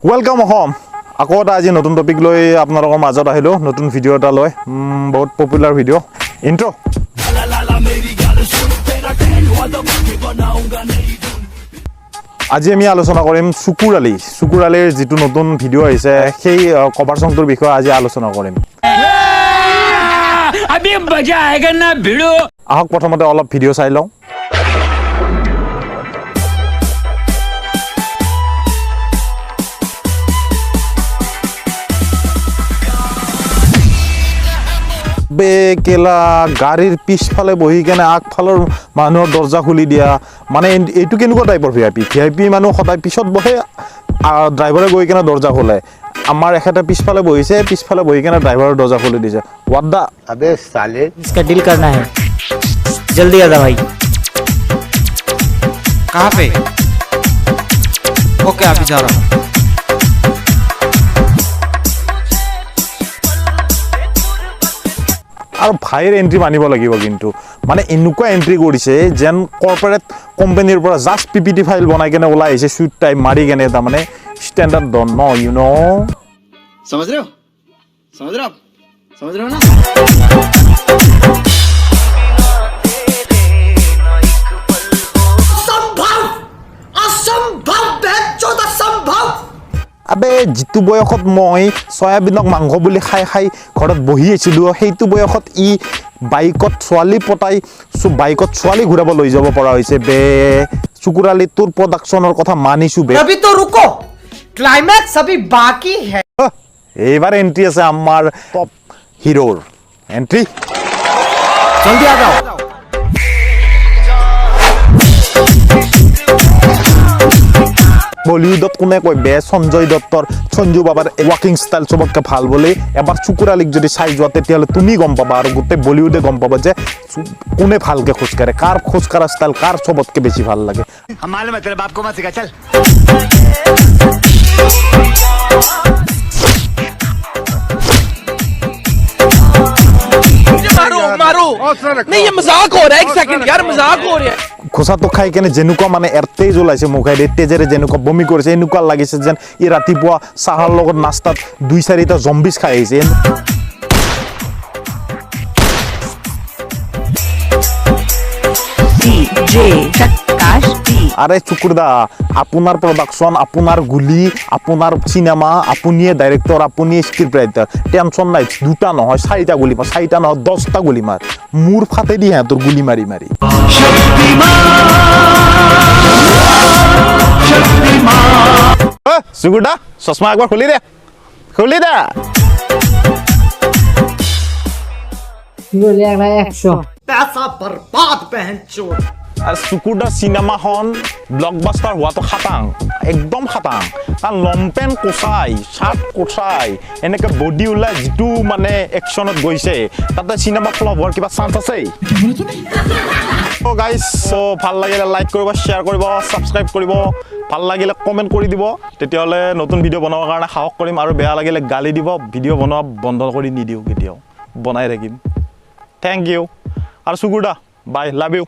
Welcome home. আকৌ এটা আজি নতুন টপিক লৈ আপোনালোকৰ মাজত আহিলো নতুন ভিডিও এটা লৈ বহুত পপুলাৰ ভিডিও ইন্ট্ৰো আজি আমি আলোচনা কৰিম সুকুৰালীৰ যেটো নতুন ভিডিও আহিছে সেই কভাৰ সংটোৰ বিষয়ে আজি আলোচনা কৰিম अभी मजा आएगा ना भिड़ो আহক প্ৰথমতে অলপ ভিডিও চাই লওঁ কেলা গাড়ীৰ পিছফালে বহি কেনে আগফালৰ মানুহৰ দৰ্জা খুলি দিয়া মানে এইটো কেনেকুৱা টাইপৰ ভিআইপি মানুহ সদায় পিছত বহে ড্ৰাইভাৰে গৈ কেনে দৰ্জা খোলে আমাৰ এখেতে পিছফালে বহিছে পিছফালে বহি কেনে ড্ৰাইভাৰৰ দৰ্জা খুলি দিছে व्हाट द अबे साले इसका डील करना है जल्दी आ जा भाई कहाँ पे ओके अभी जा रहा हूँ আৰু ভাইৰ এন্ট্ৰি মানিব লাগিব কিন্তু মানে এনেকুৱা এন্ট্ৰি কৰিছে যেন কৰ্পোৰেট কোম্পানীৰ পৰা জাস্ট পিপিটি ফাইল বনাই কেনে ওলাই আহিছে সুট টাইপ মাৰি কেনে এটা মানে standard don't know you know समझ रहे हो ना আবে যেটো বয়সত মই সয়াবিনক মাংস বুলি খাই খাই ঘৰত বহি আছিলো সেইটো বয়সত ই বাইকত ছোৱালী পতাই বাইকত ছোৱালী ঘূৰাব লৈ যাব পৰা হৈছে বে সুকুৰালী তোৰ প্ৰডাকশনৰ কথা মানিছো বে अभी तो रुको क्लाइमैक्स अभी बाकी है এইবাৰ এন্ট্ৰি আছে আমাৰ টপ হিৰোৰ এন্ট্ৰি जल्दी आ जाओ বলিউডত কোনে কয় বে সঞ্জয় দত্তৰ সঞ্জু বাবাৰ ৱাকিং ষ্টাইল চবতকে ভাল বুলি এবাৰ সুকুৰালীক যদি চাই যোৱা তেতিয়াহ'লে তুমি গম পাবা আৰু গোটেই বলিউডে গম পাবা যে কোনে ভালকে খোজকাঢ়ে কাৰ খোজকাঢ়া ষ্টাইল কাৰ চবতকে বেছি ভাল লাগে हम मालूम है तेरे बाप को मत सिखा चल मारो नहीं ये मजाक हो रहा है एक सेकंड यार मजाक हो रहा है খোচাটো খাই কেনে যেনেকুৱা মানে তেজ ওলাইছে মুখাইৰে তেজেৰে যেনেকুৱা বমি কৰিছে এনেকুৱা লাগিছে যেন ই ৰাতিপুৱা চাহৰ লগত নাস্তাত 2-4টা জম্বিজ খাই আহিছে আরে চুকুরদা আপনার প্রোডাকশন আপনার গুলি আপনার সিনেমা আপনিয়ে ডাইরেক্টর আপনিয়ে স্ক্রিপ্ট রাইটার টেনশন নাই দুটা নহয় 4টা গুলি মার 4টা নহয় 10টা গুলি মার মুর ফাতে দি হ্যাঁ তোর গুলি মারি মারি চুকুরদা চশমা একবার খুলি দে पैसा बर्बाद बहन चोद আর সুকুরদা সিনেমাখন ব্লকবাস্টার হোৱাটো খাটাং একদম খাটাং কাৰণ লম্পেন কোচাই শার্ট কোচাই এনেকে বডি ওলাই যেটো মানে একশনত গৈছে তাতে সিনেমা ফ্লপ হোৱাৰ কিবা চান্স আছে তো গাইস সো ভাল লাগিলে লাইক কৰিব শেয়াৰ কৰিব সাবস্ক্ৰাইব কৰিব ভাল লাগিলে কমেন্ট কৰি দিব তেতিয়াহলে নতুন ভিডিও বনাবৰ কাৰণে সাহস কৰিম আৰু বেয়া লাগিলে গালি দিব ভিডিও বনোৱা বন্ধ কৰি নিদিও কেতিয়াও বনাই ৰাখিম থ্যাংক ইউ আৰু সুকুৰদা বাই লাভ ইউ